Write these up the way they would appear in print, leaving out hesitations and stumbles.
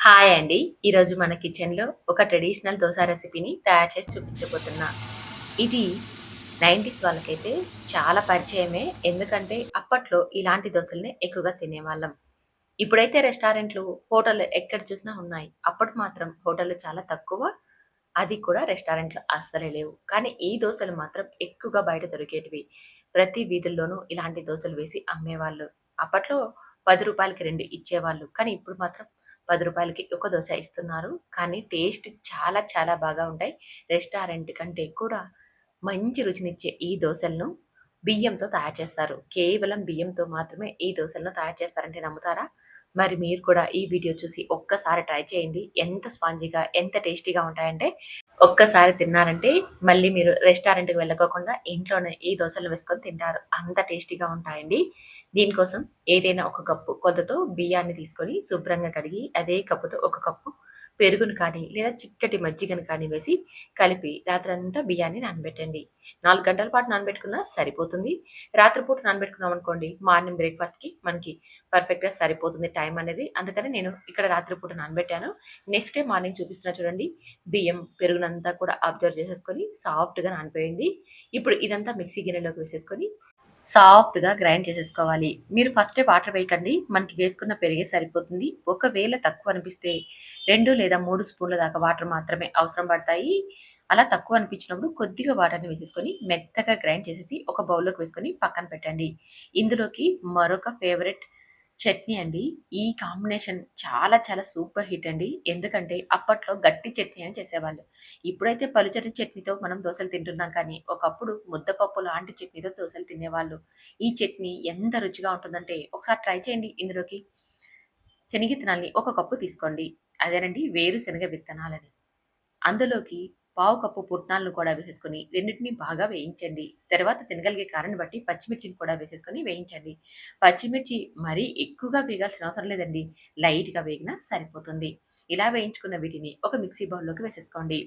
Hi అండి. ఈరోజు మన కిచెన్‌లో ఒక ట్రెడిషనల్ దోస రెసిపీని తయారు చేసి చూపించబోతున్నా. ఇది 90స్ వాళ్ళకైతే చాలా పరిచయమే. ఎందుకంటే అప్పట్లో ఇలాంటి దోసల్ని ఎక్కువగా తినేవాళ్ళం. ఇప్పుడైతే రెస్టారెంట్‌లు, హోటల్‌లు ఎక్కడ చూసినా ఉన్నాయి. అప్పుడు మాత్రం హోటల్‌లు చాలా తక్కువ. అది కూడా రెస్టారెంట్‌లు అస్సలే లేవు. కానీ ఈ దోసలు మాత్రం ఎక్కువగా బయట దొరికేటివి. ప్రతి వీధుల్లోనూ ఇలాంటి దోసలు వేసి అమ్మేవాళ్ళు. అప్పట్లో రూ. 10కి 2 ఇచ్చేవాళ్ళు. కానీ ఇప్పుడు మాత్రం రూ. 10కి ఒక దోస ఇస్తున్నారు. కానీ టేస్ట్ చాలా చాలా బాగా ఉంటాయి. రెస్టారెంట్ కంటే కూడా మంచి రుచినిచ్చే ఈ దోసలను బియ్యంతో తయారు చేస్తారు. కేవలం బియ్యంతో మాత్రమే ఈ దోసలను తయారు చేస్తారంటే నమ్ముతారా? మరి మీరు కూడా ఈ వీడియో చూసి ఒక్కసారి ట్రై చేయండి. ఎంత స్పాంజీగా, ఎంత టేస్టీగా ఉంటాయంటే ఒక్కసారి తిన్నారంటే మళ్ళీ మీరు రెస్టారెంట్‌కి వెళ్ళకోకుండా ఇంట్లోనే ఈ దోసలు వేసుకొని తింటారు. అంత టేస్టీగా ఉంటాయండి. దీనికోసం ఏదైనా ఒక కప్పు కొలతతో బియ్యాన్ని తీసుకొని శుభ్రంగా కడిగి అదే కప్పుతో ఒక కప్పు పెరుగును కానీ లేదా చిక్కటి మజ్జిగను కానీ వేసి కలిపి రాత్రంతా బియ్యాన్ని నానబెట్టండి. 4 గంటల పాటు నానబెట్టుకున్నా సరిపోతుంది. రాత్రిపూట నానబెట్టుకున్నామనుకోండి మార్నింగ్ బ్రేక్‌ఫాస్ట్‌కి మనకి పర్ఫెక్ట్‌గా సరిపోతుంది టైం అనేది. అందుకని నేను ఇక్కడ రాత్రిపూట నానబెట్టాను. నెక్స్ట్ డే మార్నింగ్ చూపిస్తున్నా చూడండి. బియ్యం పెరుగునంతా కూడా అబ్జర్వ్ చేసేసుకొని సాఫ్ట్‌గా నానిపోయింది. ఇప్పుడు ఇదంతా మిక్సీ గిన్నెలోకి వేసేసుకొని సాఫ్ట్‌గా గ్రైండ్ చేసేసుకోవాలి. మీరు ఫస్టే వాటర్ వేయకండి. మనకి వేసుకున్న పెరుగే సరిపోతుంది. ఒకవేళ తక్కువ అనిపిస్తే 2 లేదా 3 స్పూన్ల దాకా వాటర్ మాత్రమే అవసరం పడతాయి. అలా తక్కువ అనిపించినప్పుడు కొద్దిగా వాటర్‌ని వేసేసుకొని మెత్తగా గ్రైండ్ చేసేసి ఒక బౌల్‌లోకి వేసుకొని పక్కన పెట్టండి. ఇందులోకి మరొక ఫేవరెట్ చట్నీ అండి. ఈ కాంబినేషన్ చాలా చాలా సూపర్ హిట్ అండి. ఎందుకంటే అప్పట్లో గట్టి చట్నీ అని చేసేవాళ్ళు. ఇప్పుడైతే పలుచటి చట్నీతో మనం దోసలు తింటున్నాం కానీ, ఒకప్పుడు ముద్దపప్పు లాంటి చట్నీతో దోసలు తినేవాళ్ళు. ఈ చట్నీ ఎంత రుచిగా ఉంటుందంటే ఒకసారి ట్రై చేయండి. ఇందులోకి శనగిత్తనాల్ని ఒక కప్పు తీసుకోండి. అదేనండి వేరుశనగ విత్తనాలని. అందులోకి పావు కప్పు పుట్నాలను కూడా వేసేసుకొని రెండిటిని బాగా వేయించండి. తర్వాత తినగలిగే కారాన్ని బట్టి పచ్చిమిర్చిని కూడా వేసేసుకొని వేయించండి. పచ్చిమిర్చి మరీ ఎక్కువగా వేగాల్సిన అవసరం లేదండి. లైట్‌గా వేగినా సరిపోతుంది. ఇలా వేయించుకున్న వీటిని ఒక మిక్సీ బౌల్‌లోకి వేసేసుకోండి.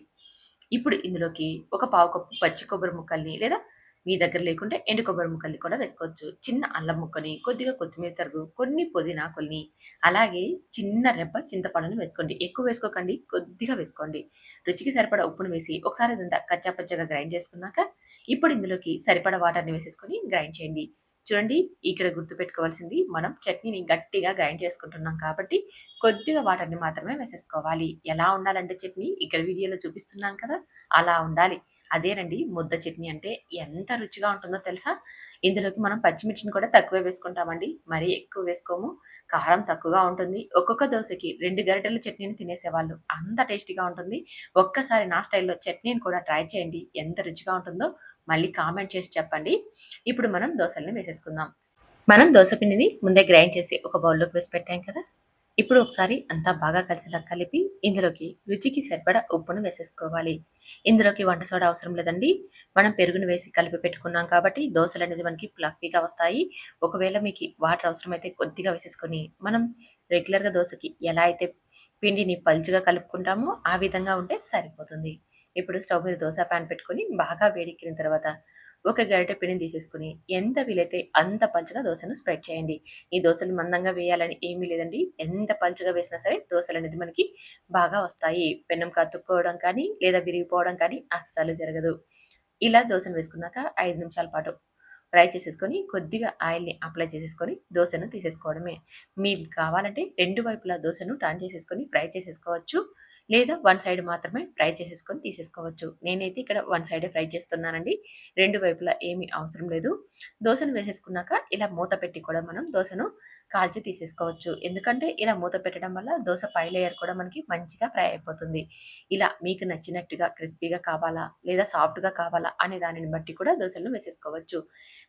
ఇప్పుడు ఇందులోకి ఒక పావు కప్పు పచ్చి కొబ్బరి ముక్కల్ని లేదా మీ దగ్గర లేకుంటే ఎండు కొబ్బరి ముక్కల్ని కూడా వేసుకోవచ్చు. చిన్న అల్లం ముక్కని, కొద్దిగా కొత్తిమీర తరుగు, కొన్ని పుదీనాకుల్ని, అలాగే చిన్న రెబ్బ చింతపండుని వేసుకోండి. ఎక్కువ వేసుకోకండి. కొద్దిగా వేసుకోండి. రుచికి సరిపడా ఉప్పును వేసి ఒకసారి ఇదంతా కచ్చా పచ్చాగా గ్రైండ్ చేసుకున్నాక, ఇప్పుడు ఇందులోకి సరిపడా వాటర్‌ని వేసేసుకొని గ్రైండ్ చేయండి. చూడండి ఇక్కడ గుర్తుపెట్టుకోవాల్సింది మనం చట్నీని గట్టిగా గ్రైండ్ చేసుకుంటున్నాం కాబట్టి, కొద్దిగా వాటర్‌ని మాత్రమే వేసేసుకోవాలి. ఎలా ఉండాలంటే చట్నీ ఇక్కడ వీడియోలో చూపిస్తున్నాను కదా! అలా ఉండాలి. అదేనండి ముద్ద చట్నీ అంటే ఎంత రుచిగా ఉంటుందో తెలుసా? ఇందులోకి మనం పచ్చిమిర్చిని కూడా తక్కువే వేసుకుంటామండి. మరీ ఎక్కువ వేసుకోము. కారం తక్కువగా ఉంటుంది. ఒక్కొక్క దోసకి 2 గరిటెల చట్నీని తినేసేవాళ్ళు. అంత టేస్టీగా ఉంటుంది. ఒక్కసారి నా స్టైల్‌లో చట్నీని కూడా ట్రై చేయండి. ఎంత రుచిగా ఉంటుందో మళ్ళీ కామెంట్ చేసి చెప్పండి. ఇప్పుడు మనం దోసల్ని వేసేసుకుందాం. మనం దోస పిండిని ముందే గ్రైండ్ చేసి ఒక బౌల్‌లోకి వేసి పెట్టాం కదా! ఇప్పుడు ఒకసారి అంతా బాగా కలిసేలా కలిపి ఇందులోకి రుచికి సరిపడా ఉప్పును వేసేసుకోవాలి. ఇందులోకి వంట సోడా అవసరం లేదండి. మనం పెరుగుని వేసి కలిపి పెట్టుకున్నాం కాబట్టి దోసలనేది మనకి ఫ్లఫీగా వస్తాయి. ఒకవేళ మీకి వాటర్ అవసరమైతే కొద్దిగా వేసేసుకొని మనం రెగ్యులర్‌గా దోసకి ఎలా అయితే పిండిని పల్చగా కలుపుకుంటామో ఆ విధంగా ఉంటే సరిపోతుంది. ఇప్పుడు స్టవ్ మీద దోస పాన్ పెట్టుకొని బాగా వేడెక్కిన తర్వాత ఒక గరిటె పిండిని తీసేసుకొని ఎంత వీలైతే అంత పల్చగా దోసను స్ప్రెడ్ చేయండి. ఈ దోసలు మందంగా వేయాలని ఏమీ లేదండి. ఎంత పలుచగా వేసినా సరే దోసలనేది మనకి బాగా వస్తాయి. పెనంకి అతుక్కోవడం కానీ, లేదా విరిగిపోవడం కానీ అస్సలు జరగదు. ఇలా దోసను వేసుకున్నాక 5 నిమిషాల పాటు ఫ్రై చేసేసుకొని, కొద్దిగా ఆయిల్‌ని అప్లై చేసేసుకొని దోసను తీసేసుకోవడమే. మీకు కావాలంటే 2 వైపులా దోసను టర్న్ చేసేసుకొని ఫ్రై చేసేసుకోవచ్చు. లేదా వన్ సైడ్ మాత్రమే ఫ్రై చేసేసుకొని తీసేసుకోవచ్చు. నేనైతే ఇక్కడ వన్ సైడే ఫ్రై చేస్తున్నానండి. 2 వైపులా ఏమీ అవసరం లేదు. దోసను వేసేసుకున్నాక ఇలా మూత పెట్టి కూడా మనం దోసను కాల్చి తీసేసుకోవచ్చు. ఎందుకంటే ఇలా మూత పెట్టడం వల్ల దోస పై లేయర్ కూడా మనకి మంచిగా ఫ్రై అయిపోతుంది. ఇలా మీకు నచ్చినట్టుగా క్రిస్పీగా కావాలా? లేదా సాఫ్ట్‌గా కావాలా? అనే దానిని బట్టి కూడా దోసలను వేసేసుకోవచ్చు.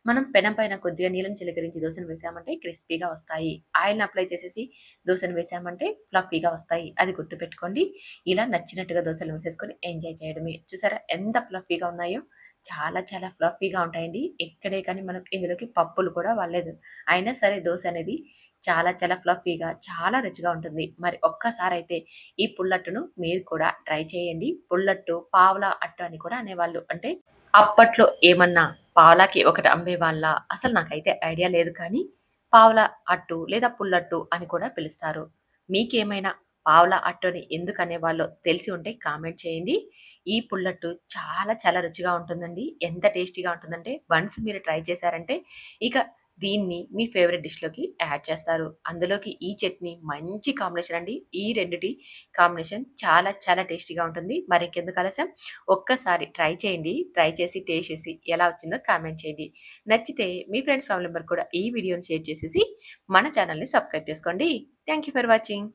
మనం పెనం పైన కొద్దిగా నీళ్ళని చిలకరించి దోసను వేసామంటే క్రిస్పీగా వస్తాయి. ఆయిల్‌ని అప్లై చేసేసి దోసను వేసామంటే ఫ్లఫీగా వస్తాయి. అది గుర్తుపెట్టుకోండి. ఇలా నచ్చినట్టుగా దోసలు వేసేసుకొని ఎంజాయ్ చేయడమే. చూసారా ఎంత ఫ్లఫీగా ఉన్నాయో? చాలా చాలా ఫ్లఫీగా ఉంటాయండి. ఎక్కడే కానీ మనం ఇందులోకి పప్పులు కూడా వాడలేదు. అయినా సరే దోస అనేది చాలా చాలా ఫ్లఫీగా, చాలా రుచిగా ఉంటుంది. మరి ఒక్కసారైతే ఈ పుల్లట్టును మీరు కూడా ట్రై చేయండి. పుల్లట్టు, పావలా అట్టు అని కూడా అనేవాళ్ళు. అంటే అప్పట్లో ఏమన్నా పావలాకి ఒకటి అమ్మేవాళ్ళా? అసలు నాకైతే ఐడియా లేదు కానీ, పావలా అట్టు లేదా పుల్లట్టు అని కూడా పిలుస్తారు. మీకేమైనా పావలా అట్టు అని ఎందుకు అనేవాళ్ళో తెలిసి ఉంటే కామెంట్ చేయండి. ఈ పుల్లట్టు చాలా చాలా రుచిగా ఉంటుందండి. ఎంత టేస్టీగా ఉంటుందంటే వన్స్ మీరు ట్రై చేశారంటే ఇక దీన్ని మీ ఫేవరెట్ డిష్‌లోకి యాడ్ చేస్తారు. అందులోకి ఈ చట్నీ మంచి కాంబినేషన్ అండి. ఈ రెండిటి కాంబినేషన్ చాలా చాలా టేస్టీగా ఉంటుంది. మరింకెందుకు ఆలస్యం, ఒక్కసారి ట్రై చేయండి. ట్రై చేసి టేస్ట్ చేసి ఎలా వచ్చిందో కామెంట్ చేయండి. నచ్చితే మీ ఫ్రెండ్స్, ఫ్యామిలీ మెంబర్ కూడా ఈ వీడియోని షేర్ చేసేసి మన ఛానెల్‌ని సబ్స్క్రైబ్ చేసుకోండి. Thank you for watching.